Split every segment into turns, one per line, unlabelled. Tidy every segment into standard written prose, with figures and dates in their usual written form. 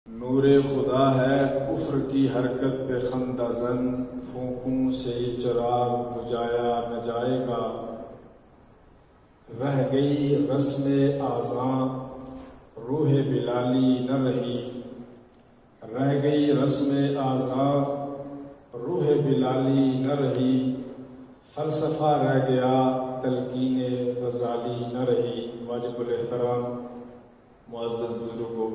نور خدا ہے کفر کی حرکت پہ خندہ زن، پھونکوں سے یہ چراغ بجھایا نہ جائے گا۔ رہ گئی رسم آذاں روح بلالی نہ رہی، رہ گئی رسم آذاں روح بلالی نہ رہی، فلسفہ رہ گیا تلقین غزالی نہ رہی۔ واجب الاحترام معزز بزرگوں،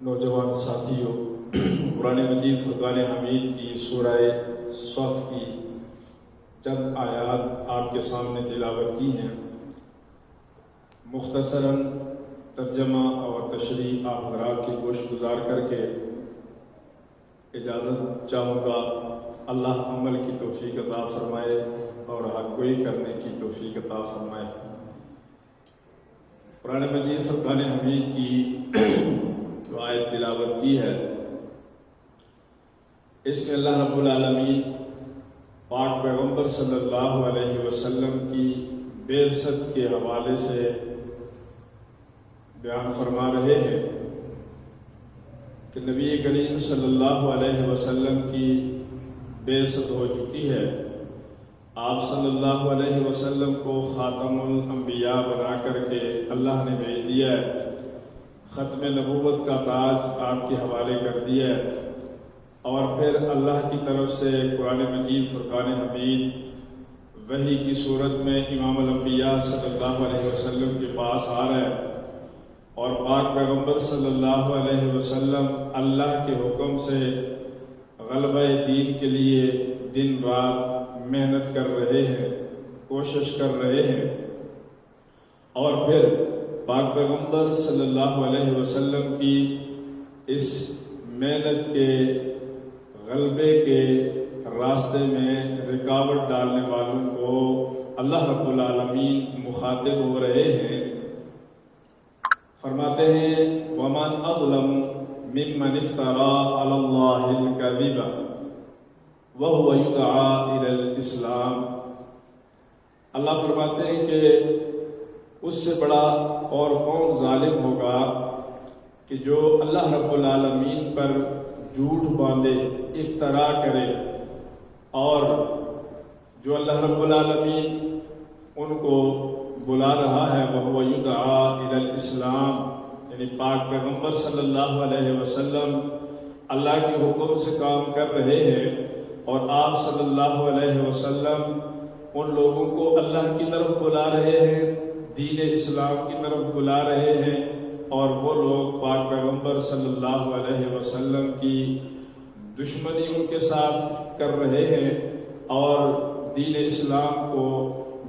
نوجوان ساتھیوں، قرآن مجید فرقان حمید کی سورہ صف کی چند آیات آپ کے سامنے تلاوت کی ہیں۔ مختصراً ترجمہ اور تشریح آپ حضرات کی گوش گزار کر کے اجازت چاہوں گا۔ اللہ عمل کی توفیق عطا فرمائے اور حق گوئی کرنے کی توفیق عطا فرمائے۔ قرآن مجید فرقان حمید کی جو آیت تلاوت کی ہے، اس میں اللہ رب العالمین پاک پیغمبر صلی اللہ علیہ وسلم کی بعثت کے حوالے سے بیان فرما رہے ہیں کہ نبی کریم صلی اللہ علیہ وسلم کی بعثت ہو چکی ہے۔ آپ صلی اللہ علیہ وسلم کو خاتم الانبیاء بنا کر کے اللہ نے بھیج دیا ہے، ختم نبوت کا تاج آپ کے حوالے کر دیا ہے، اور پھر اللہ کی طرف سے قرآن مجید فرقان حمید وحی کی صورت میں امام الانبیاء صلی اللہ علیہ وسلم کے پاس آ رہا ہے، اور پاک پیغمبر صلی اللہ علیہ وسلم اللہ کے حکم سے غلبہ دین کے لیے دن رات محنت کر رہے ہیں، کوشش کر رہے ہیں، اور پھر پاک پیغمبر صلی اللہ علیہ وسلم کی اس محنت کے غلبے کے راستے میں رکاوٹ ڈالنے والوں کو اللہ رب العالمین مخاطب ہو رہے ہیں۔ فرماتے ہیں وَمَنْ أَظْلَمُ مِمَّنِ افْتَرَىٰ عَلَى اللَّهِ الْكَذِبَ وَهُوَ يُدْعَىٰ إِلَى الْإِسْلَامِ۔ اللہ فرماتے ہیں کہ اس سے بڑا اور کون ظالم ہوگا کہ جو اللہ رب العالمین پر جھوٹ باندھے، افترا کرے، اور جو اللہ رب العالمین ان کو بلا رہا ہے وہ یدعا الی الاسلام، یعنی پاک پیغمبر صلی اللہ علیہ وسلم اللہ کے حکم سے کام کر رہے ہیں، اور آپ صلی اللہ علیہ وسلم ان لوگوں کو اللہ کی طرف بلا رہے ہیں، دین اسلام کی طرف بلا رہے ہیں، اور وہ لوگ پاک پیغمبر صلی اللہ علیہ وسلم کی دشمنی ان کے ساتھ کر رہے ہیں اور دین اسلام کو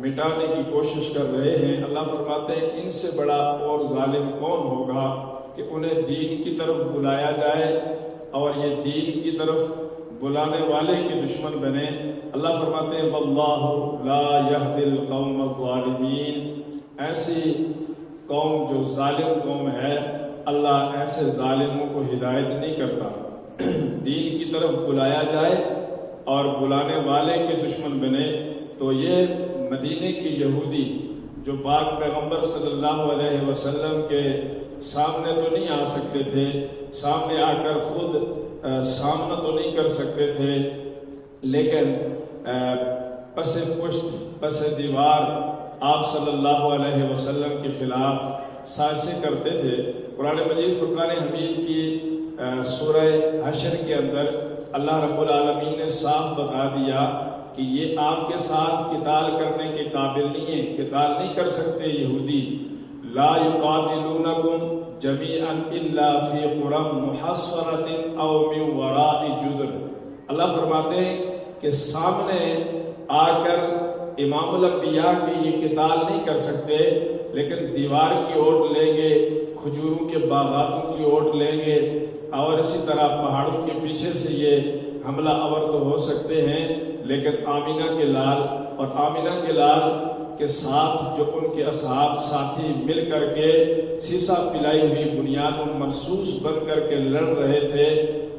مٹانے کی کوشش کر رہے ہیں۔ اللہ فرماتے ہیں ان سے بڑا اور ظالم کون ہوگا کہ انہیں دین کی طرف بلایا جائے اور یہ دین کی طرف بلانے والے کے دشمن بنے۔ اللہ فرماتے ہیں واللہ لا یہدی القوم الظالمین، ایسی قوم جو ظالم قوم ہے اللہ ایسے ظالموں کو ہدایت نہیں کرتا۔ دین کی طرف بلایا جائے اور بلانے والے کے دشمن بنے، تو یہ مدینے کی یہودی جو پاک پیغمبر صلی اللہ علیہ وسلم کے سامنے تو نہیں آ سکتے تھے، سامنے آ کر خود سامنا تو نہیں کر سکتے تھے، لیکن پس پشت پس دیوار آپ صلی اللہ علیہ وسلم کے خلاف سازشیں کرتے تھے۔ قرآن مجید فرقان حمید کی سورہ حشر کے اندر اللہ رب العالمین نے صاف بتا دیا کہ یہ آپ کے ساتھ قتال کرنے کے قابل نہیں ہیں، قتال نہیں کر سکتے یہودی۔ لا یقاتلونکم جمیعا الا فی قری محصنۃ او من وراء جدر۔ اللہ فرماتے ہیں کہ سامنے آ کر امام الانبیاء کے یہ قتال نہیں کر سکتے، لیکن دیوار کی اوٹ لیں گے، کھجوروں کے باغاتوں کی اوٹ لیں گے، اور اسی طرح پہاڑوں کے پیچھے سے یہ حملہ آور تو ہو سکتے ہیں، لیکن آمینہ کے لال اور آمینہ کے لال کے ساتھ جو ان کے اصحاب ساتھی مل کر کے سیسا پلائی ہوئی بنیاد مرصوص بن کر کے لڑ رہے تھے،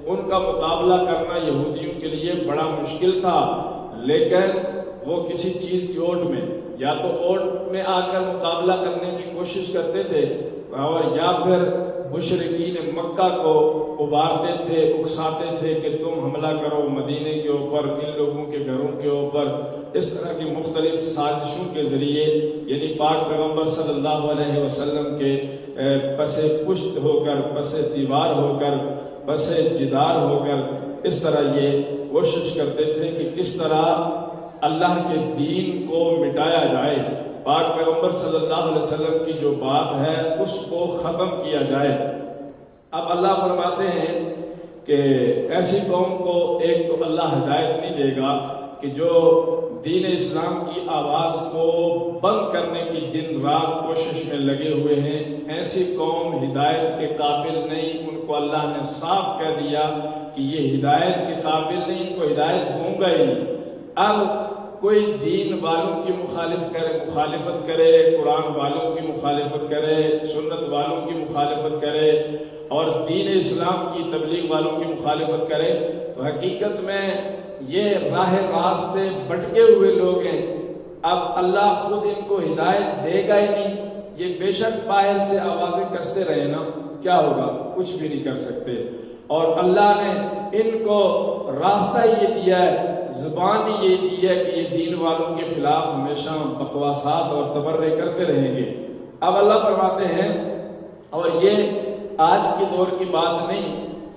ان کا مقابلہ کرنا یہودیوں کے لیے بڑا مشکل تھا، لیکن وہ کسی چیز کی اوٹ میں یا تو اوٹ میں آ کر مقابلہ کرنے کی کوشش کرتے تھے، اور یا پھر مشرکین مکہ کو ابھارتے تھے، اکساتے تھے کہ تم حملہ کرو مدینے کے اوپر، ان لوگوں کے گھروں کے اوپر، اس طرح کی مختلف سازشوں کے ذریعے یعنی پاک پیغمبر صلی اللہ علیہ وسلم کے پس پشت ہو کر، پس دیوار ہو کر، پس جدار ہو کر اس طرح یہ کوشش کرتے تھے کہ کس طرح اللہ کے دین کو مٹایا جائے، پاک پیغمبر صلی اللہ علیہ وسلم کی جو بات ہے اس کو ختم کیا جائے۔ اب اللہ فرماتے ہیں کہ ایسی قوم کو ایک تو اللہ ہدایت نہیں دے گا کہ جو دین اسلام کی آواز کو بند کرنے کی دن رات کوشش میں لگے ہوئے ہیں، ایسی قوم ہدایت کے قابل نہیں۔ ان کو اللہ نے صاف کہہ دیا کہ یہ ہدایت کے قابل نہیں، ان کو ہدایت دوں گا ہی نہیں۔ اب کوئی دین والوں کی مخالفت کرے، قرآن والوں کی مخالفت کرے، سنت والوں کی مخالفت کرے اور دین اسلام کی تبلیغ والوں کی مخالفت کرے تو حقیقت میں یہ راہ راستے بھٹکے ہوئے لوگ ہیں۔ اب اللہ خود ان کو ہدایت دے گا ہی نہیں، یہ بے شک باہر سے آوازیں کستے رہے نا، کیا ہوگا؟ کچھ بھی نہیں کر سکتے۔ اور اللہ نے ان کو راستہ یہ دیا ہے، زبان یہ دی ہے کہ یہ دین والوں کے خلاف ہمیشہ بکواسات اور تبرے کرتے رہیں گے۔ اب اللہ فرماتے ہیں، اور یہ آج کے دور کی بات نہیں،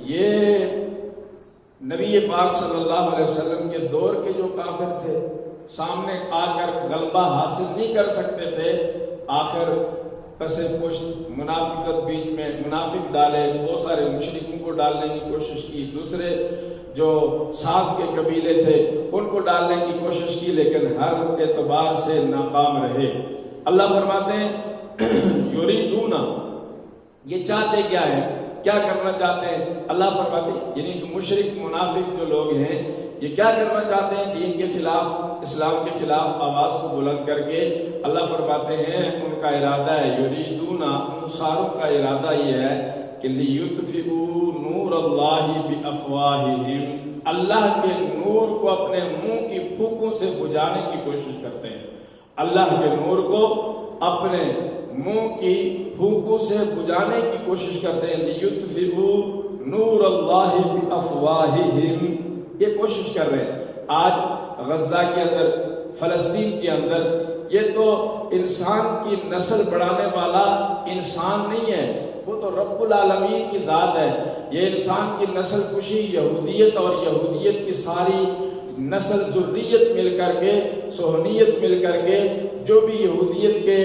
یہ نبی پاک صلی اللہ علیہ وسلم کے دور کے جو کافر تھے سامنے آ کر غلبہ حاصل نہیں کر سکتے تھے، آخر پس پشت منافقت بیچ میں منافق ڈالے، بہت سارے مشرکوں کو ڈالنے کی کوشش کی، دوسرے جو ساتھ کے قبیلے تھے ان کو ڈالنے کی کوشش کی، لیکن ہر اعتبار سے ناکام رہے۔ اللہ فرماتے ہیں یریدون، یہ چاہتے کیا ہے، کیا کرنا چاہتے ہیں؟ اللہ فرماتے ہیں یعنی کہ مشرک منافق جو لوگ ہیں یہ کیا کرنا چاہتے ہیں؟ دین کے خلاف، اسلام کے خلاف آواز کو بلند کر کے اللہ فرماتے ہیں ان کا ارادہ ہے، یریدون، ان ساروں کا ارادہ یہ ہے کہ لیطفئوا نور اللہ بافواہہم، اللہ کے نور کو اپنے منہ کی پھوکوں سے بجھانے کی کوشش کرتے ہیں، اللہ کے نور کو اپنے منہ کی پھوکوں سے بجھانے کی کوشش کرتے ہیں، لیطفئوا نور اللہ بافواہہم، یہ کوشش کر رہے ہیں۔ آج غزہ کے اندر، فلسطین کے اندر، یہ تو انسان کی نسل بڑھانے والا انسان نہیں ہے، وہ تو رب العالمین کی ذات ہے۔ یہ انسان کی نسل کشی یہودیت اور یہودیت کی ساری نسل ذریت مل کر کے، صہیونیت مل کر کے، جو بھی یہودیت کے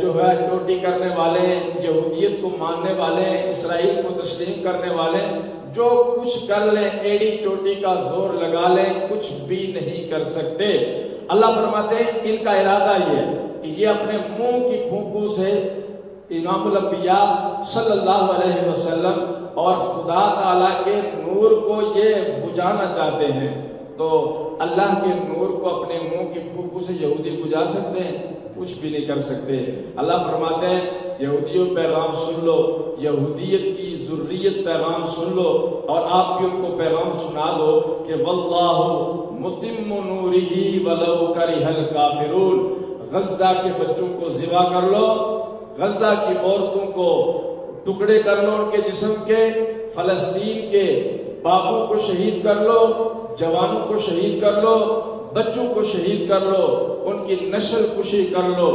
جو ہے ٹوٹی کرنے والے ہیں، یہودیت کو ماننے والے ہیں، اسرائیل کو تسلیم کرنے والے ہیں، جو کچھ کر لیں، ایڑی چوٹی کا زور لگا لیں، کچھ بھی نہیں کر سکتے۔ اللہ فرماتے ہیں ان کا ارادہ یہ ہے کہ یہ اپنے منہ کی پھونکوں سے امام الانبیاء صلی اللہ علیہ وسلم اور خدا تعالیٰ کے نور کو یہ بجھانا چاہتے ہیں۔ تو اللہ کے نور کو اپنے منہ کی پھونکوں سے یہودی بجھا سکتے ہیں؟ کچھ بھی نہیں کر سکتے۔ اللہ فرماتے ہیں یہودیوں پیغام سن لو، یہودیت کی ذریت پیغام سن لو، اور آپ بھی ان کو پیغام سنا دو کہ واللہ متم نورہ ولو کرہ الکافرون، غزہ کے بچوں کو ذبح کر لو، غزہ کی عورتوں کو ٹکڑے کر لو ان کے جسم کے، فلسطین کے باپوں کو شہید کر لو، جوانوں کو شہید کر لو، بچوں کو شہید کر لو، ان کی نسل کشی کر لو۔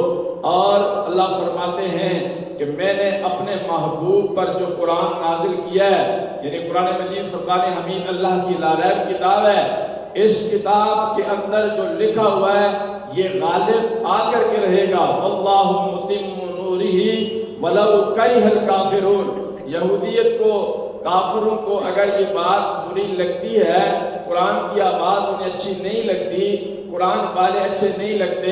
اور اللہ فرماتے ہیں کہ میں نے اپنے محبوب پر جو قرآن نازل کیا ہے، یعنی قرآن مجید فرقان حمید اللہ کی لاریب کتاب ہے، اس کتاب کے اندر جو لکھا ہوا ہے یہ غالب آ کر کے رہے گا۔ واللہ متم نورہ ولو کرہ الکافرون، یہودیت کو، کافروں کو اگر یہ بات بری لگتی ہے، قرآن کی آواز انہیں اچھی نہیں لگتی، قرآن والے اچھے نہیں لگتے،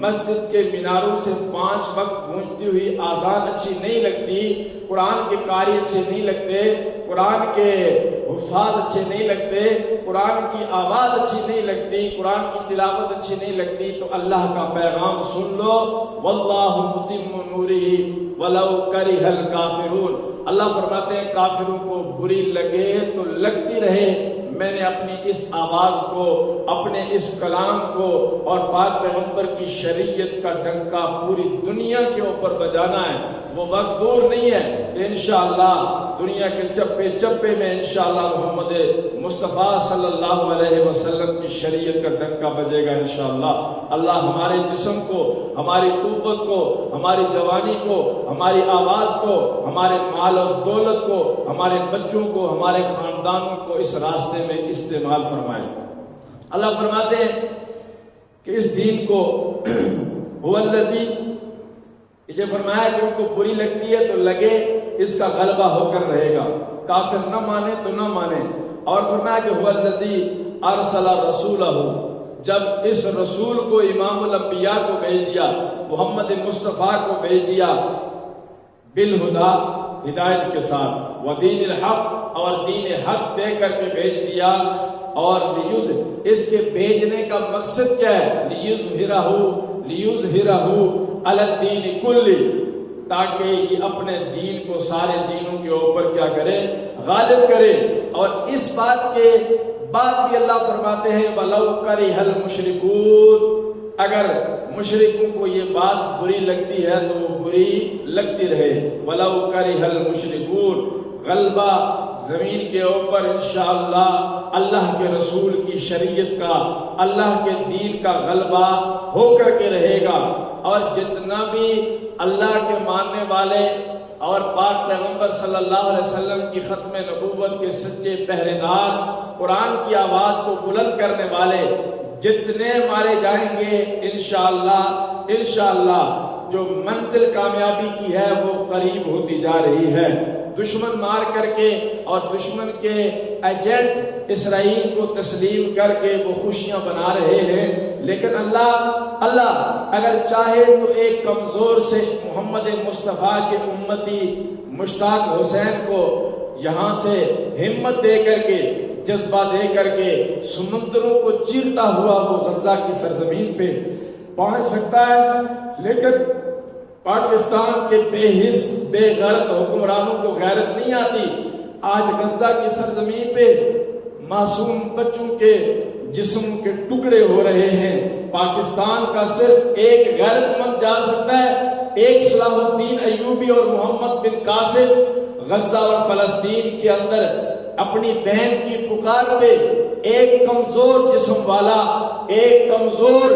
مسجد کے میناروں سے 5 وقت گونجتی ہوئی آذان اچھی نہیں لگتی، قرآن کے قاری اچھے نہیں لگتے، قرآن کے حفاظ اچھے نہیں لگتے، قرآن کی آواز اچھی نہیں لگتی، قرآن کی تلاوت اچھی نہیں لگتی، تو اللہ کا پیغام سن لو، واللہ متم نورہ ولو کرہ الکافرون۔ اللہ فرماتے ہیں کافروں کو بری لگے تو لگتی رہے، میں نے اپنی اس آواز کو، اپنے اس کلام کو اور پاک پیغمبر کی شریعت کا ڈنکا پوری دنیا کے اوپر بجانا ہے۔ وہ وقت دور نہیں ہے کہ انشاءاللہ دنیا کے چپے چپے میں انشاءاللہ محمد مصطفیٰ صلی اللہ علیہ وسلم کی شریعت کا ڈنکا بجے گا انشاءاللہ۔ اللہ ہمارے جسم کو، ہماری قوت کو، ہماری جوانی کو، ہماری آواز کو، ہمارے مال و دولت کو، ہمارے بچوں کو، ہمارے خاندانوں کو اس راستے میں استعمال فرمائے۔ اللہ فرماتے ہیں کہ اس دین کو هو الذی، یہ فرمایا کہ ان کو بری لگتی ہے تو لگے اس کا غلبہ ہو کر رہے گا، کافر نہ مانے تو نہ مانے۔ اور فرمایا کہ هو الذی ارسل رسولہ، جب اس رسول کو امام الانبیاء کو بھیج دیا، محمد مصطفیٰ کو بھیج دیا، بالہدا، ہدایت کے ساتھ، ودین الحق، اور دین حق دے کر کے بھیج دیا، اور اس کے بھیجنے کا مقصد کیا ہے؟ لیظہرہ علی الدین کلہ، تاکہ یہ اپنے دین کو سارے دینوں کے اوپر کیا کرے؟ غالب کرے۔ اور اس بات کے بعد بھی اللہ فرماتے ہیں وَلَوْ كَرِهَ الْمُشْرِكُونَ، اگر مشرکوں کو یہ بات بری لگتی ہے تو وہ بری لگتی رہے۔ وَلَوْ كَرِهَ الْمُشْرِكُونَ، غلبہ زمین کے اوپر انشاءاللہ اللہ کے رسول کی شریعت کا، اللہ کے دین کا غلبہ ہو کر کے رہے گا۔ اور جتنا بھی اللہ کے ماننے والے اور پاک پیغمبر صلی اللہ علیہ وسلم کی ختم نبوت کے سچے پہرے دار، قرآن کی آواز کو بلند کرنے والے جتنے مارے جائیں گے انشاءاللہ جو منزل کامیابی کی ہے وہ قریب ہوتی جا رہی ہے۔ دشمن مار کر کے اور دشمن کے ایجنٹ اسرائیل کو تسلیم کر کے وہ خوشیاں بنا رہے ہیں، لیکن اللہ اگر چاہے تو ایک کمزور سے محمد مصطفیٰ کے امتی مشتاق حسین کو یہاں سے ہمت دے کر کے، جذبہ دے کر کے سمندروں کو چیرتا ہوا وہ غزہ کی سرزمین پہ پہنچ سکتا ہے، لیکن پاکستان کے بے حس بے غیرت حکمرانوں کو غیرت نہیں آتی۔ آج غزہ کی سرزمین پہ معصوم بچوں کے جسم کے ٹکڑے ہو رہے ہیں۔ پاکستان کا صرف ایک غیرت مند جا سکتا ہے، ایک صلاح الدین ایوبی اور محمد بن قاسم غزہ اور فلسطین کے اندر اپنی بہن کی پکار پہ ایک کمزور جسم والا، ایک کمزور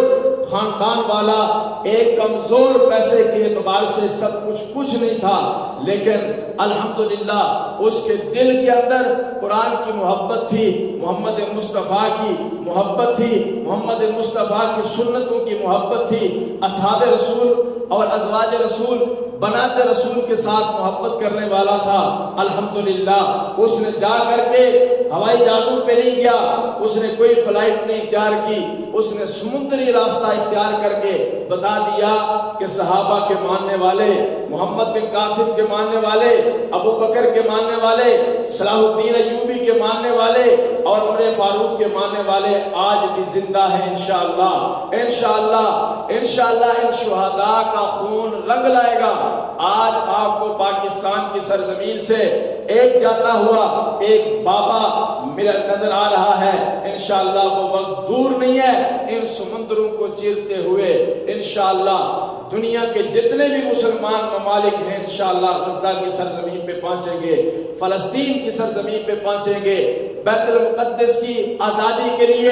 خاندان والا، ایک کمزور پیسے کے اعتبار سے سب کچھ نہیں تھا، لیکن الحمدللہ اس کے دل کے اندر قرآن کی محبت تھی، محمد مصطفیٰ کی محبت تھی، محمد مصطفیٰ کی سنتوں کی محبت تھی، اصحاب رسول اور ازواج رسول بنات رسول کے ساتھ محبت کرنے والا تھا۔ الحمدللہ اس نے جا کر کے ہوائی جہازوں پہ نہیں گیا، اس نے کوئی فلائٹ نہیں اختیار کی، اس نے سمندری راستہ اختیار کر کے بتا دیا کہ صحابہ کے ماننے والے، محمد بن قاسم کے ماننے والے، ابو بکر کے ماننے والے، صلاح الدین ایوبی کے ماننے والے اور عمر فاروق کے ماننے والے آج بھی زندہ ہیں انشاءاللہ۔ انشاءاللہ ان شہداء کا خون رنگ لائے گا۔ آج آپ کو پاکستان کی سرزمین سے ایک جاتا ہوا ایک بابا نظر آ رہا ہے، انشاءاللہ وہ وقت دور نہیں ہے، ان سمندروں کو چیرتے ہوئے انشاءاللہ دنیا کے جتنے بھی مسلمان ممالک ہیں انشاءاللہ غزہ کی سرزمین پہ پہنچیں گے، فلسطین کی سرزمین پہ پہنچیں گے، بیت المقدس کی آزادی کے لیے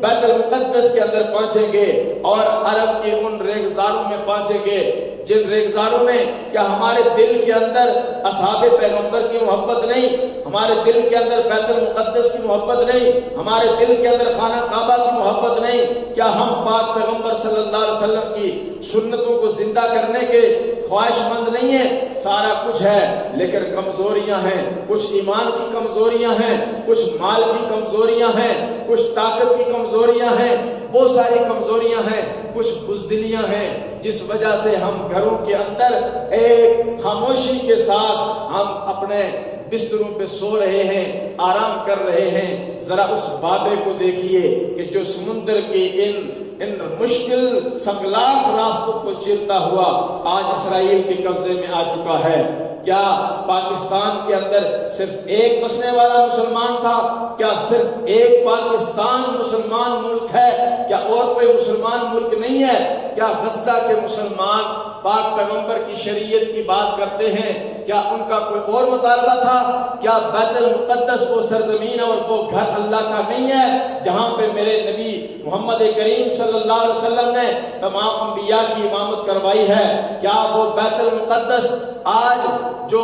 بیت المقدس کے اندر پہنچیں گے، اور عرب کے ان ریگزاروں میں پہنچیں گے جن ریگزاروں میں کیا ہمارے دل کے اندر اصحاب پیغمبر کی محبت نہیں، ہمارے دل کے اندر بیت المقدس کی محبت نہیں، ہمارے دل کے اندر خانہ کعبہ کی محبت نہیں، کیا ہم پاک پیغمبر صلی اللہ علیہ وسلم کی سنتوں کو زندہ کرنے کے خواہش مند نہیں ہیں؟ سارا کچھ ہے، لیکن کمزوریاں ہیں، کچھ ایمان کی کمزوریاں ہیں، کچھ مال کی کمزوریاں ہیں، کچھ طاقت کی کمزوریاں ہیں، بہت ساری کمزوریاں ہیں، کچھ بزدلیاں ہیں، جس وجہ سے ہم گھروں کے اندر ایک خاموشی کے ساتھ ہم اپنے بستروں پہ سو رہے ہیں، آرام کر رہے ہیں۔ ذرا اس بابے کو دیکھیے کہ جو سمندر کے ان مشکل سنگلاخ راستوں کو چیرتا ہوا آج اسرائیل کے قبضے میں آ چکا ہے۔ کیا پاکستان کے اندر صرف ایک بسنے والا مسلمان تھا؟ کیا صرف ایک پاکستان مسلمان ملک ہے؟ کیا اور کوئی مسلمان ملک نہیں ہے؟ کیا غزہ کے مسلمان پاک پیغمبر کی شریعت کی بات کرتے ہیں، کیا ان کا کوئی اور مطالبہ تھا؟ کیا بیت المقدس وہ سرزمین اور وہ گھر اللہ کا نہیں ہے جہاں پہ میرے نبی محمد کریم صلی اللہ علیہ وسلم نے تمام انبیاء کی امامت کروائی ہے؟ کیا وہ بیت المقدس آج جو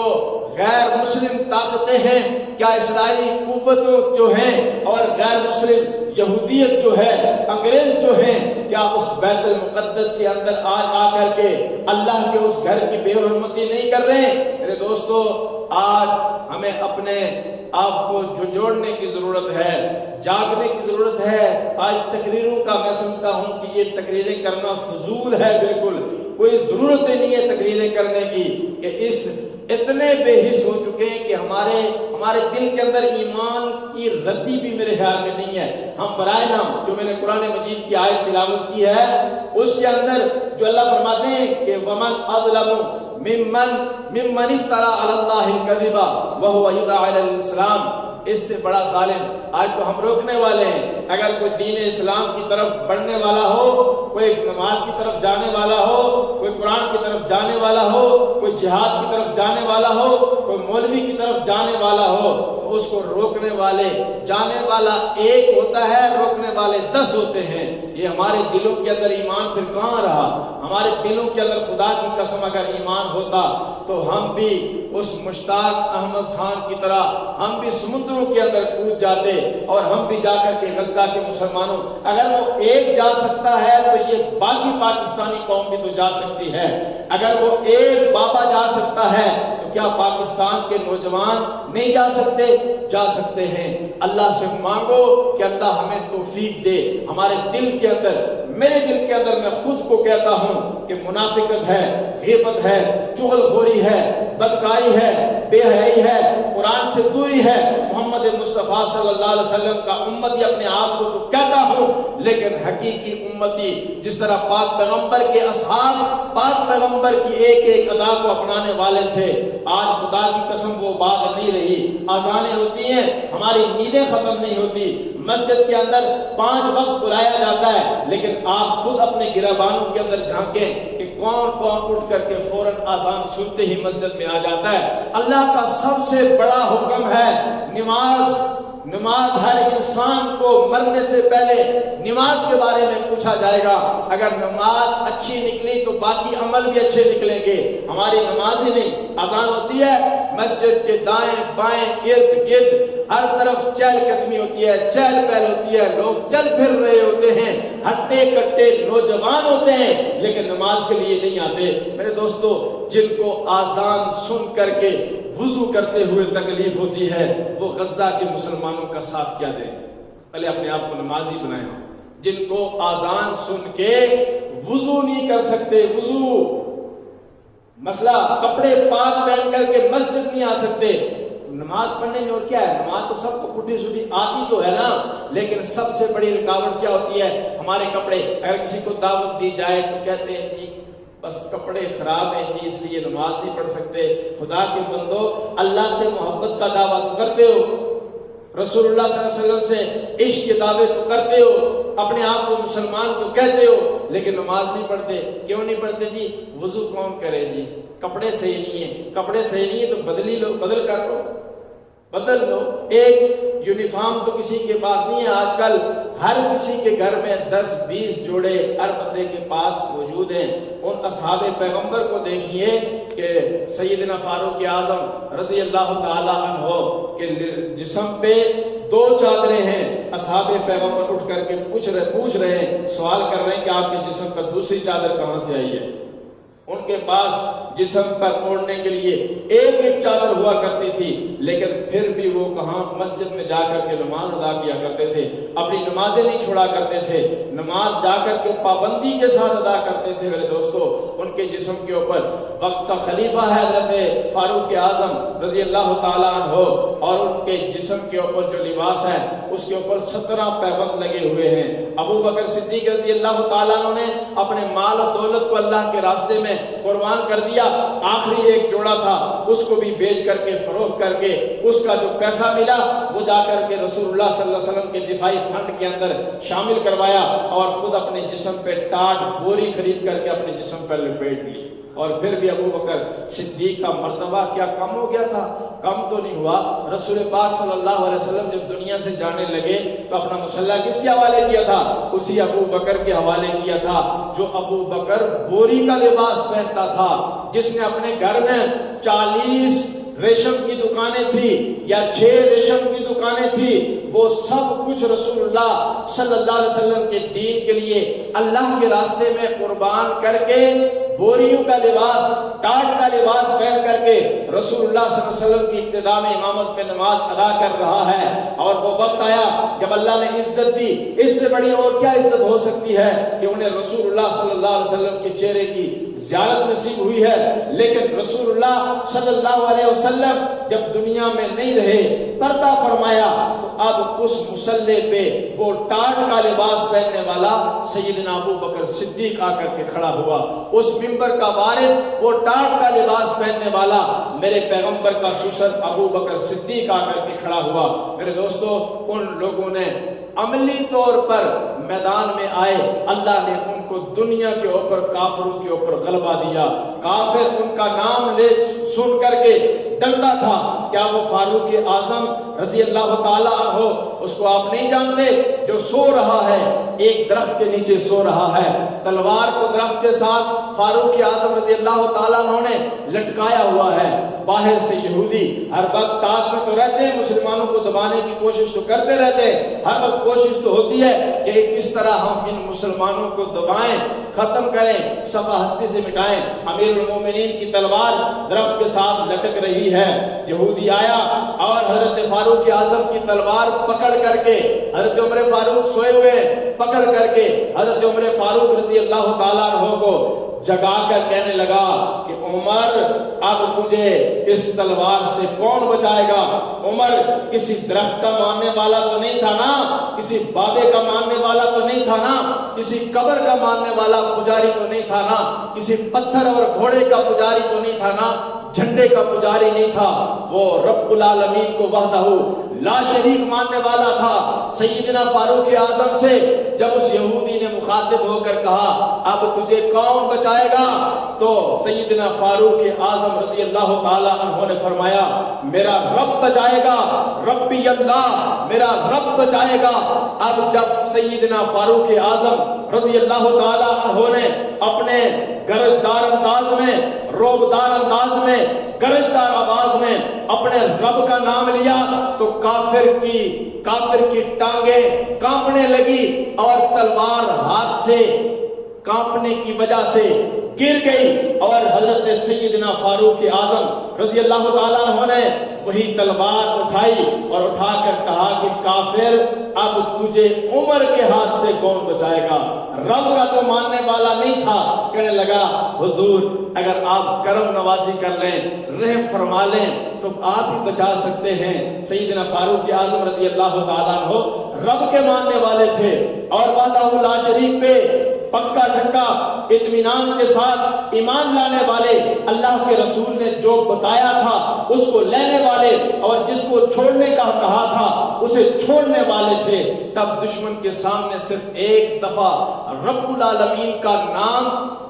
غیر مسلم طاقتیں ہیں، کیا اسرائیلی قوتوں جو ہیں اور غیر مسلم یہودیت جو ہے، انگریز جو ہیں، کیا اس بیت المقدس کے اندر آج آ کر کے اللہ کے اس گھر کی بے حرمتی نہیں کر رہے ہیں؟ میرے دوستو، آج ہمیں اپنے آپ کو جھنجھوڑنے کی ضرورت ہے، جاگنے کی ضرورت ہے۔ آج تقریروں کا میں سمجھتا ہوں کہ یہ تقریریں کرنا فضول ہے، بالکل کوئی ضرورت نہیں ہے تقریریں کرنے کی، کہ اس اتنے بے حس ہو چکے ہیں کہ ہمارے دل کے اندر ایمان کی ردی بھی میرے خیال میں نہیں ہے۔ ہم برائے نام جو میں نے قرآن مجید کی آیت تلاوت کی ہے اس کے اندر جو اللہ فرماتے ہیں کہ ومن اظلم ممن افترى على الله الكذب وهو يدعى الى الاسلام، اس سے بڑا ظالم آج تو ہم روکنے والے ہیں۔ اگر کوئی دین اسلام کی طرف بڑھنے والا ہو، کوئی نماز کی طرف جانے والا ہو، کوئی قرآن کی طرف جانے والا ہو، کوئی جہاد کی طرف جانے والا ہو، کوئی مولوی کی طرف جانے والا ہو، تو اس کو روکنے والے، جانے والا ایک ہوتا ہے، روکنے والے 10 ہوتے ہیں۔ یہ ہمارے دلوں کے اندر ایمان پھر کہاں رہا؟ ہمارے دلوں کے اندر خدا کی قسم اگر ایمان ہوتا تو ہم بھی اس مشتاق احمد خان کی طرح ہم بھی سمندروں کے اندر کود جاتے، اور ہم بھی جا کر کے غزہ کے مسلمانوں، اگر وہ ایک جا سکتا ہے تو یہ باقی پاکستانی قوم بھی تو جا سکتی ہے۔ اگر وہ ایک بابا جا سکتا ہے تو کیا پاکستان کے نوجوان نہیں جا سکتے؟ جا سکتے ہیں۔ اللہ سے مانگو کہ اللہ ہمیں توفیق دے۔ ہمارے دل کے اندر، میرے دل کے اندر میں خود کو کہتا ہوں کہ منافقت ہے، غیبت ہے، چغل خوری ہے، بدکاری ہے، بے حیائی ہے، قرآن سے دوری ہے۔ محمد مصطفیٰ صلی اللہ علیہ وسلم کا امتی اپنے آپ کو تو کہتا ہوں، لیکن حقیقی امتی جس طرح پاک پیغمبر کے اصحاب پاک پیغمبر کی ایک ایک ادا کو اپنانے والے تھے، آج خدا کی قسم وہ بات نہیں رہی۔ اذانیں ہوتی ہیں، ہماری نیندیں ختم نہیں ہوتی، مسجد کے اندر 5 وقت بلایا جاتا ہے، لیکن آپ خود اپنے گریبانوں کے اندر جھانکیں کہ کون کون اٹھ کر کے فوراً اذان سنتے ہی مسجد میں آ جاتا ہے۔ اللہ کا سب سے بڑا حکم ہے نماز ہر انسان کو مرنے سے پہلے نماز کے بارے میں پوچھا جائے گا۔ اگر نماز اچھی نکلی تو باقی عمل بھی اچھے نکلیں گے۔ ہماری نماز ہی نہیں، اذان ہوتی ہے، مسجد کے دائیں بائیں ارد گرد ہر طرف چہل قدمی ہوتی ہے، چہل پہل ہوتی ہے، لوگ چل پھر رہے ہوتے ہیں، ہٹے کٹے نوجوان ہوتے ہیں، لیکن نماز کے لیے نہیں آتے۔ میرے دوستو، جن کو اذان سن کر کے وضو کرتے ہوئے تکلیف ہوتی ہے، وہ غزہ کے مسلمانوں کا ساتھ کیا دیں؟ پہلے اپنے آپ کو نمازی بنائیں۔ جن کو اذان سن کے وضو نہیں کر سکتے، وضو مسئلہ، کپڑے پاک پہن کر کے مسجد نہیں آ سکتے، نماز پڑھنے میں اور کیا ہے؟ نماز تو سب کو پٹھی سٹھی آتی تو ہے نا، لیکن سب سے بڑی رکاوٹ کیا ہوتی ہے؟ ہمارے کپڑے۔ اگر کسی کو دعوت دی جائے تو کہتے ہیں جی بس کپڑے خراب ہیں جی، اس لیے نماز نہیں پڑھ سکتے۔ خدا کے بندو، اللہ سے محبت کا دعویٰ تو کرتے ہو، رسول اللہ صلی اللہ علیہ وسلم سے عشق کے دعوے تو کرتے ہو، اپنے آپ کو مسلمان کو کہتے ہو، لیکن نماز نہیں پڑھتے۔ کیوں نہیں پڑھتے جی؟ وضو کون کرے جی؟ کپڑے صحیح نہیں ہیں، کپڑے صحیح نہیں ہیں تو بدل کر لو، بدل لو۔ ایک یونیفارم تو کسی کے پاس نہیں ہے، آج کل ہر کسی کے گھر میں 10-20 جوڑے ہر بندے کے پاس موجود ہیں۔ ان اصحاب پیغمبر کو دیکھیے کہ سیدنا فاروق اعظم رضی اللہ تعالی عنہ کے جسم پہ 2 چادریں ہیں، اصحاب پیغمبر اٹھ کر کے پوچھ رہے ہیں، سوال کر رہے ہیں کہ آپ کے جسم پر دوسری چادر کہاں سے آئی ہے؟ ان کے پاس جسم پر اوڑھنے کے لیے ایک چادر ہوا کرتی تھی، لیکن پھر بھی وہ کہاں مسجد میں جا کر کے نماز ادا کیا کرتے تھے، اپنی نمازیں نہیں چھوڑا کرتے تھے، نماز جا کر کے پابندی کے ساتھ ادا کرتے تھے۔ میرے دوستو، ان کے جسم کے اوپر وقت کا خلیفہ ہے حضرت فاروق اعظم رضی اللہ تعالیٰ عنہ، اور ان کے جسم کے اوپر جو لباس ہے اس کے اوپر 17 پیبند لگے ہوئے ہیں۔ ابو بکر صدیق رضی اللہ تعالیٰ عنہ نے اپنے مال و دولت کو اللہ کے راستے میں قربان کر دیا، آخری ایک جوڑا تھا اس کو بھی بیچ کر کے فروخت کر کے اس کا جو پیسہ ملا وہ جا کر کے رسول اللہ صلی اللہ علیہ وسلم کے دفاعی فنڈ کے اندر شامل کروایا، اور خود اپنے جسم پہ ٹاٹ بوری خرید کر کے اپنے جسم پر لپیٹ لی۔ اور پھر بھی ابو بکر صدیق کا مرتبہ کیا کم ہو گیا تھا؟ کم تو نہیں ہوا۔ رسول پاک صلی اللہ علیہ وسلم جب دنیا سے جانے لگے تو اپنا مصلح کس کے حوالے کیا تھا؟ اسی ابو بکر کے حوالے کیا تھا، جو ابو بکر بوری کا لباس پہنتا تھا، جس نے اپنے گھر میں 40 ریشم کی دکانیں تھی یا 6 ریشم کی دکانیں تھی، وہ سب کچھ رسول اللہ صلی اللہ علیہ وسلم کے دین کے لیے اللہ کے راستے میں قربان کر کے بوریوں کا لباس، ٹاٹ کا لباس پہن کر کے رسول اللہ صلی اللہ علیہ وسلم کی ابتداء میں امامت میں نماز ادا کر رہا ہے۔ اور وہ وقت آیا جب اللہ نے عزت دی، اس سے بڑی اور کیا عزت ہو سکتی ہے کہ انہیں رسول اللہ صلی اللہ علیہ وسلم کے چہرے کی زیارت نصیب ہوئی ہے۔ لیکن رسول اللہ صلی اللہ علیہ وسلم جب دنیا میں نہیں رہے، پردہ فرمایا، تو اب اس مصلے پہ وہ ٹاٹ کا لباس پہننے والا سیدنا ابو بکر صدیق آ کر کے کھڑا ہوا۔ اس منبر کا وارث، وہ ٹاٹ کا لباس پہننے والا میرے پیغمبر کا سسر ابو بکر صدیق آ کر کے کھڑا ہوا۔ میرے دوستو، ان لوگوں نے عملی طور پر میدان میں آئے، اللہ نے ان کو دنیا کے اوپر کافروں کے اوپر غلبہ دیا۔ کافر ان کا نام لے سن کر کے ڈرتا تھا، کیا وہ فاروق اعظم رضی اللہ تعالی عنہ، اس کو آپ نہیں جانتے جو سو رہا ہے، ایک درخت کے نیچے سو رہا ہے، تلوار کو درخت کے ساتھ فاروق اعظم رضی اللہ تعالیٰ عنہ نے لٹکایا ہوا ہے۔ باہر سے یہودی ہر وقت تاک میں تو رہتے ہیں، مسلمانوں کو دبانے کی کوشش تو کرتے رہتے ہیں، ہر وقت کوشش تو ہوتی ہے کہ کس طرح ہم ان مسلمانوں کو دبائیں، ختم کریں، صفحہ ہستی سے مٹائیں۔ امیر المومنین کی تلوار درخت کے ساتھ لٹک رہی ہے، یہودی آیا اور حضرت فاروق اعظم کی تلوار پکڑ کر کے، حضرت عمر فاروق سوئے ہوئے پکڑ کر کے حضرت عمر فاروق رضی اللہ تعالیٰ عنہ کو جگا کر کہنے لگا کہ عمر، اب تجھے اس تلوار سے کون بچائے گا؟ عمر کسی درخت کا ماننے والا تو نہیں تھا نا، کسی بابے کا ماننے والا تو نہیں تھا نا، کسی قبر کا ماننے والا پجاری تو نہیں تھا نا، کسی پتھر اور گھوڑے کا پجاری تو نہیں تھا نا، جھنڈے کا پجاری نہیں تھا، وہ رب العالمین کو وحدہ لا شریک ماننے والا تھا۔ سیدنا فاروق اعظم سے جب اس یہودی نے مخاطب ہو کر کہا اب تجھے کون بچائے گا، تو سیدنا فاروق اعظم رضی اللہ تعالی عنہ نے فرمایا میرا رب بچائے گا، ربی اللہ، میرا رب بچائے گا۔ اب جب سیدنا فاروق اعظم رضی اللہ تعالی عنہ نے اپنے گرجدار انداز میں، روبدار انداز میں، گرجدار آواز میں اپنے رب کا نام لیا تو کافر کی ٹانگیں کانپنے لگی اور تلوار ہاتھ سے کانپنے کی وجہ سے گر گئی، اور حضرت سیدنا فاروق اعظم رضی اللہ تعالیٰ عنہ نے وہی تلوار اٹھائی اور اٹھا کر کہا کہ کافر، اب تجھے عمر کے ہاتھ سے کون بچائے گا؟ رب کا تو ماننے والا نہیں تھا۔ کہنے لگا حضور اگر آپ کرم نوازی کر لیں، رحم فرما لیں تو آپ ہی بچا سکتے ہیں۔ سیدنا فاروق اعظم رضی اللہ تعالیٰ عنہ رب کے ماننے والے تھے اور وحدہ لا شریک پہ پکا ٹھکا اطمینان کے ساتھ ایمان لانے والے، اللہ کے رسول نے جو بتایا تھا اس کو لینے والے، اور جس کو چھوڑنے کا کہا تھا اسے چھوڑنے والے تھے۔ تب دشمن کے سامنے صرف ایک دفعہ رب العالمین کا نام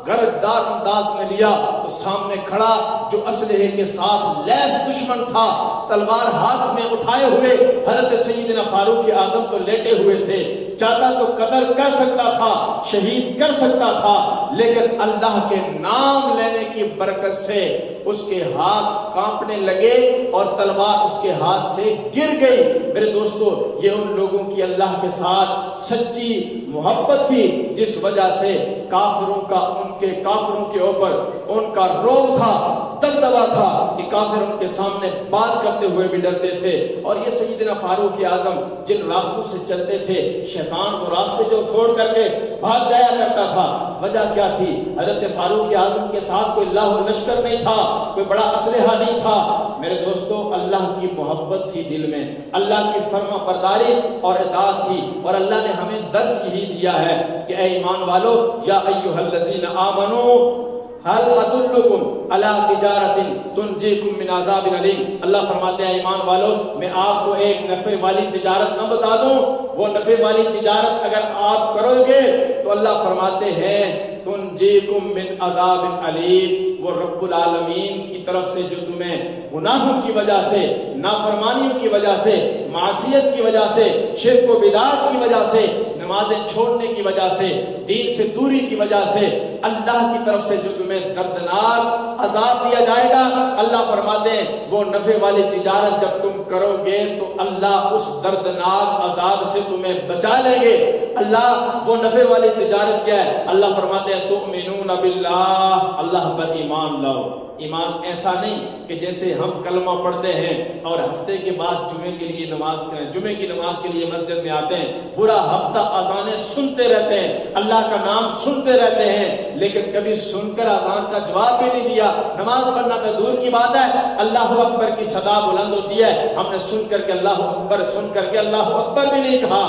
گرجدار انداز میں لیا تو سامنے کھڑا جو اسلحے کے ساتھ لیس دشمن تھا، تلوار ہاتھ میں اٹھائے ہوئے، حضرت سیدنا فاروق اعظم تو لیٹے ہوئے تھے، چاہتا تو قتل کر سکتا تھا، شہید کر سکتا تھا، لیکن اللہ کے نام لینے کی برکت سے اس کے ہاتھ کانپنے لگے اور تلوار اس کے ہاتھ سے گر گئی۔ میرے دوستو، یہ ان لوگوں کی اللہ کے ساتھ سچی محبت تھی جس وجہ سے کافروں کے اوپر ان کا روب تھا، دبدبا تھا کہ کافر ان کے سامنے بات کرتے ہوئے بھی ڈرتے تھے۔ اور یہ سیدنا فاروق اعظم جن راستوں سے چلتے تھے، شیطان کو راستے جو چھوڑ کر کے بھاگ جایا کرتا تھا۔ وجہ کیا تھی؟ حضرت فاروق اعظم کے ساتھ کوئی لاہ لشکر نہیں تھا، کوئی بڑا اسلحہ نہیں تھا۔ میرے دوستو، اللہ کی محبت تھی دل میں، اللہ کی فرما برداری اور اطاعت تھی، اور اللہ نے ہمیں درس یہی دیا ہے کہ اے ایمان والو، یا ایھا الذین آمنو هل ادلکم علی تجارت تنجیکم من عذاب علیم۔ اللہ فرماتے ہیں ایمان والو، میں آپ کو ایک نفع والی تجارت نہ بتا دوں؟ وہ نفع والی تجارت اگر آپ کرو گے تو اللہ فرماتے ہیں تنجیکم من عذاب علیم، وہ رب العالمین کی طرف سے جو تمہیں گناہوں کی وجہ سے، نافرمانیوں کی وجہ سے، معصیت کی وجہ سے، شرک و بدعت کی وجہ سے، نمازیں چھوڑنے کی وجہ سے، دین سے دوری کی وجہ سے، اللہ کی طرف سے جو تمہیں دردناک عذاب دیا جائے گا، اللہ فرماتے ہیں وہ نفع والی تجارت جب تم کرو گے تو اللہ اس دردناک عذاب سے تمہیں بچا لیں گے۔ اللہ وہ نفع والی تجارت کیا ہے؟ اللہ فرماتے ہیں تؤمنون باللہ، اللہ پر ایمان لاؤ۔ ایمان ایسا نہیں کہ جیسے ہم کلمہ پڑھتے ہیں اور ہفتے کے بعد جمعے کی نماز کے لیے مسجد میں آتے ہیں، پورا ہفتہ اذانیں سنتے رہتے ہیں، اللہ کا نام سنتے رہتے ہیں، لیکن کبھی سن کر اذان کا جواب بھی نہیں دیا۔ نماز پڑھنا تو دور کی بات ہے، اللہ اکبر کی صدا بلند ہوتی ہے، ہم نے سن کر کے اللہ اکبر بھی نہیں کہا۔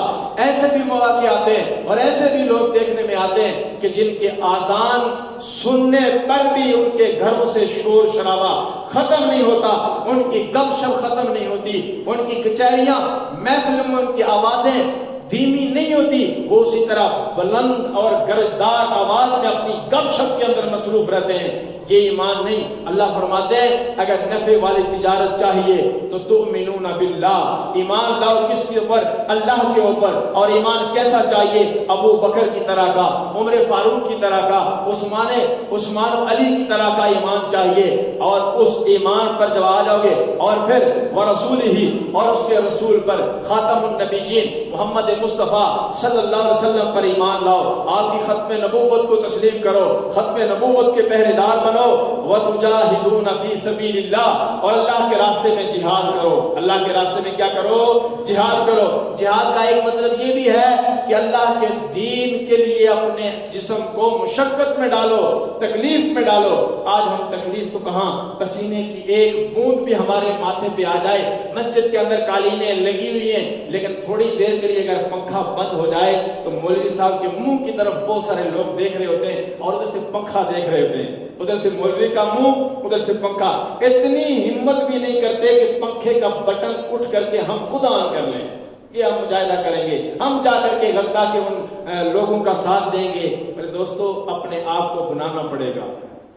ایسے بھی مواقع آتے ہیں اور ایسے بھی لوگ دیکھنے میں آتے ہیں کہ جن کے اذان سننے پر بھی ان کے گھروں سے شور شرابہ ختم نہیں ہوتا، ان کی گپ شپ ختم نہیں ہوتی، ان کی کچہریاں محفلوں میں ان کی آوازیں دھیمی نہیں ہوتی، وہ اسی طرح بلند اور گرجدار آواز میں اپنی گپ شپ کے اندر مصروف رہتے ہیں۔ یہ ایمان نہیں۔ اللہ فرماتے ہیں اگر نفع والی تجارت چاہیے تو تؤمنون باللہ، ایمان لاؤ کس کے اوپر؟ اللہ کے اوپر۔ اور ایمان کیسا چاہیے؟ ابو بکر کی طرح کا، عمر فاروق کی طرح کا، عثمان و علی کی طرح کا ایمان چاہیے، اور اس ایمان پر جب آ جاؤ گے اور پھر ورسولہ، اور اس کے رسول پر، خاتم النبیین محمد مصطفیٰ صلی اللہ علیہ وسلم پر ایمان لاؤ، آپ کی ختم نبوت کو تسلیم کرو، ختم نبوت کے پہرے دار بنو، وَتُجَاهِدُونَ فِي سَبِيلِ اللَّهِ، اور اللہ کے راستے میں جہاد کرو۔ اللہ کے راستے میں کیا کرو؟ جہاد کرو۔ جہاد کا ایک مطلب یہ بھی ہے کہ اللہ کے دین کے لیے اپنے جسم کو مشقت میں ڈالو، تکلیف میں ڈالو۔ آج ہم تکلیف تو کہاں، پسینے کی ایک بوند بھی ہمارے ماتھے پہ آ جائے، مسجد کے اندر قالینیں لگی ہوئی ہیں، لیکن تھوڑی دیر کے لیے اگر پنکھا بند ہو جائے تو مولوی صاحب کے منہ کی طرف بہت سارے لوگ دیکھ رہے ہوتے ہیں اور ادھر سے پنکھا دیکھ رہے ہوتے ہیں، ادھر سے مولوی کا منہ، ادھر سے پنکھا۔ اتنی ہمت بھی نہیں کرتے کہ پنکھے کا بٹن اٹھ کر کے ہم خود آن کر لیں، یہ ہم مجاہدہ کریں گے، ہم جا کر کے غزہ کے ان لوگوں کا ساتھ دیں گے۔ میرے دوستو، اپنے آپ کو بنانا پڑے گا،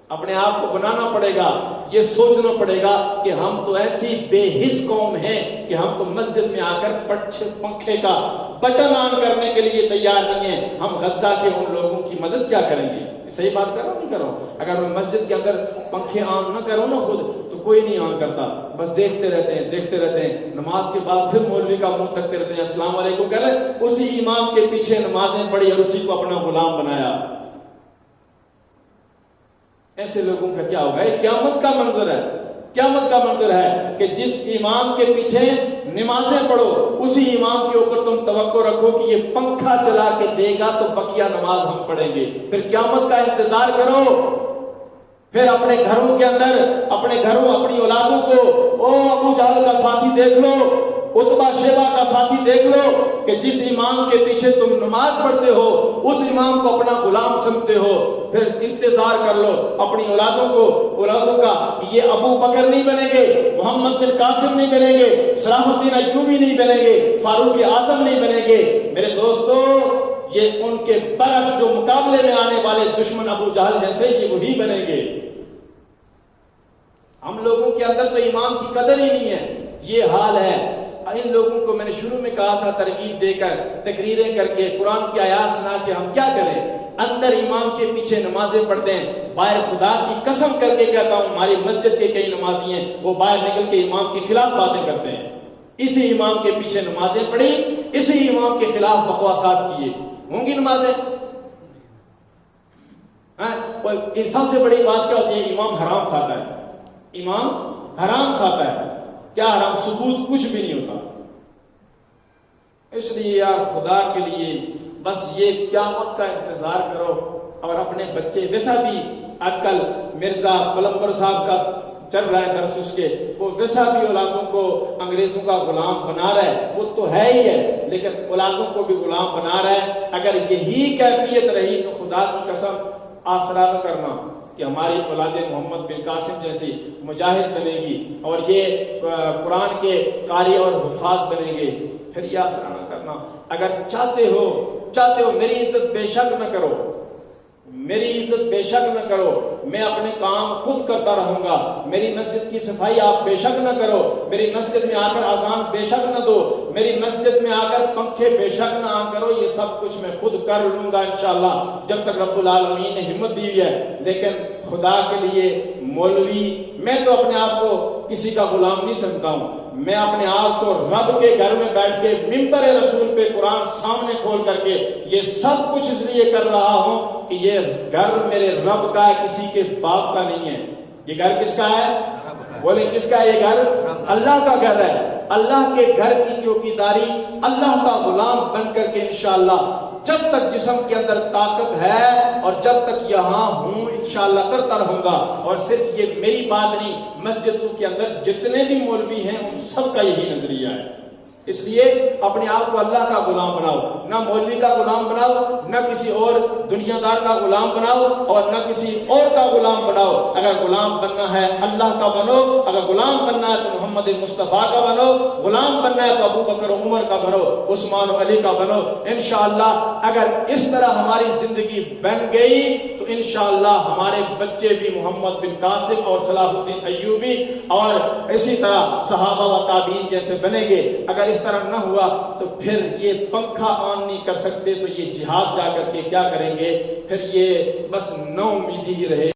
اپنے آپ کو بنانا پڑے گا، یہ سوچنا پڑے گا کہ ہم تو ایسی بے حس قوم ہیں کہ ہم تو مسجد میں آ کر پنکھے کا بٹن آن کرنے کے لیے تیار نہیں ہیں، ہم غزہ کے ان لوگوں کی مدد کیا کریں گے؟ صحیح بات کرو نہیں کرو؟ اگر میں مسجد کے اندر پنکھے آن نہ کروں نا خود، تو کوئی نہیں آن کرتا، بس دیکھتے رہتے ہیں، نماز کے بعد پھر مولوی کا منہ تکتے رہتے ہیں، السلام علیکم کہہ رہے، اسی امام کے پیچھے نمازیں پڑھی اور اسی کو اپنا غلام بنایا۔ ایسے لوگوں کا کیا ہوگا؟ یہ قیامت کا منظر ہے، قیامت کا منظر ہے کہ جس امام کے پیچھے نمازیں پڑھو، اسی امام کے اوپر تم توقع رکھو کہ یہ پنکھا چلا کے دے گا تو بقیہ نماز ہم پڑھیں گے۔ پھر قیامت کا انتظار کرو، پھر اپنے گھروں کے اندر، اپنی اولادوں کو، ابو جہل کا ساتھی دیکھ لو، عتبہ شیبہ کا ساتھی دیکھ لو کہ جس امام کے پیچھے تم نماز پڑھتے ہو اس امام کو اپنا غلام سمجھتے ہو، پھر انتظار کر لو اپنی اولادوں کا، یہ ابو بکر نہیں بنیں گے، محمد بن قاسم نہیں بنیں گے، صلاح الدین ایوبی نہیں بنیں گے، فاروق اعظم نہیں بنیں گے۔ میرے دوستو، یہ ان کے برعکس جو مقابلے میں آنے والے دشمن ابو جہل جیسے، یہ وہی بنیں گے۔ ہم لوگوں کے اندر تو ایمان کی قدر ہی نہیں ہے، یہ حال ہے۔ ان لوگوں کو میں نے شروع میں کہا تھا، ترغیب دے کر، تقریریں کر کے، قرآن کی آیات سنا کے ہم کیا کریں؟ اندر امام کے پیچھے نمازیں پڑھتے ہیں، باہر خدا کی قسم کر کے کہتا ہوں، ہماری مسجد کے کئی نمازی ہیں، وہ باہر نکل کے امام کے خلاف باتیں کرتے ہیں، اسی امام کے پیچھے نمازیں پڑھی، اسی امام کے خلاف بکواسات کیے۔ ہوں گی نمازیں؟ سب سے بڑی بات کیا ہوتی ہے؟ امام حرام کھاتا ہے، امام حرام کھاتا ہے۔ کیا حرام؟ ثبوت کچھ بھی نہیں ہوتا۔ اس لیے یار خدا کے لیے بس یہ قیامت کا انتظار کرو، اور اپنے بچے، ویسا بھی آج کل مرزا پلمبر صاحب کا چل رہا ہے درس، اس کے وہ ویسا بھی اولادوں کو انگریزوں کا غلام بنا رہا ہے، وہ تو ہے ہی ہے، لیکن اولادوں کو بھی غلام بنا رہا ہے۔ اگر یہی کیفیت رہی تو خدا کی قسم آسرا نہ کرنا کہ ہماری اولاد محمد بن قاسم جیسی مجاہد بنے گی اور یہ قرآن کے قاری اور حفاظ بنیں گے، پھر یہ آسرا نہ کرنا۔ اگر چاہتے ہو میری عزت بے شک نہ کرو،
میری عزت بے شک نہ کرو، میں اپنے کام خود کرتا رہوں گا، میری مسجد کی صفائی آپ بے شک نہ کرو، میری مسجد میں آ کر اذان بے شک نہ دو، میری مسجد میں آ کر پنکھے بے شک نہ کرو، یہ سب کچھ میں خود کر لوں گا انشاءاللہ، جب تک رب العالمین نے ہمت دی ہوئی ہے۔ لیکن خدا کے لیے مولوی، میں تو اپنے آپ کو کسی کا غلام نہیں سمجھتا ہوں، میں اپنے آپ کو رب کے گھر میں بیٹھ کے منبر رسول پہ قرآن سامنے کھول کر کے یہ سب کچھ اس لیے کر رہا ہوں کہ یہ گھر میرے رب کا ہے، کسی کے باپ کا نہیں ہے۔ یہ گھر کس کا ہے؟ بولے کس کا ہے یہ گھر؟ اللہ کا گھر ہے۔ اللہ کے گھر کی چوکیداری اللہ کا غلام بن کر کے انشاءاللہ جب تک جسم کے اندر طاقت ہے اور جب تک یہاں ہوں انشاءاللہ کرتا رہوں گا۔ اور صرف یہ میری بات نہیں، مسجد کے اندر جتنے بھی مولوی ہیں ان سب کا یہی نظریہ ہے۔ اس لیے اپنے آپ کو اللہ کا غلام بناؤ، نہ مولوی کا غلام بناؤ، نہ کسی اور دنیا دار کا غلام بناؤ، اور نہ کسی اور کا غلام بناؤ۔ اگر غلام بننا ہے اللہ کا بنو، اگر غلام بننا ہے تو محمد مصطفیٰ کا بنو، غلام بننا ہے تو ابو بکر و عمر کا بنو، عثمان و علی کا بنو۔ انشاءاللہ اگر اس طرح ہماری زندگی بن گئی تو انشاءاللہ ہمارے بچے بھی محمد بن قاسم اور صلاح الدین ایوبی اور اسی طرح صحابہ و تابعین جیسے بنیں گے۔ اگر اس طرح نہ ہوا تو پھر یہ پنکھا آن نہیں کر سکتے تو یہ جہاد جا کر کے کیا کریں گے؟ پھر یہ بس نو امیدی ہی رہے۔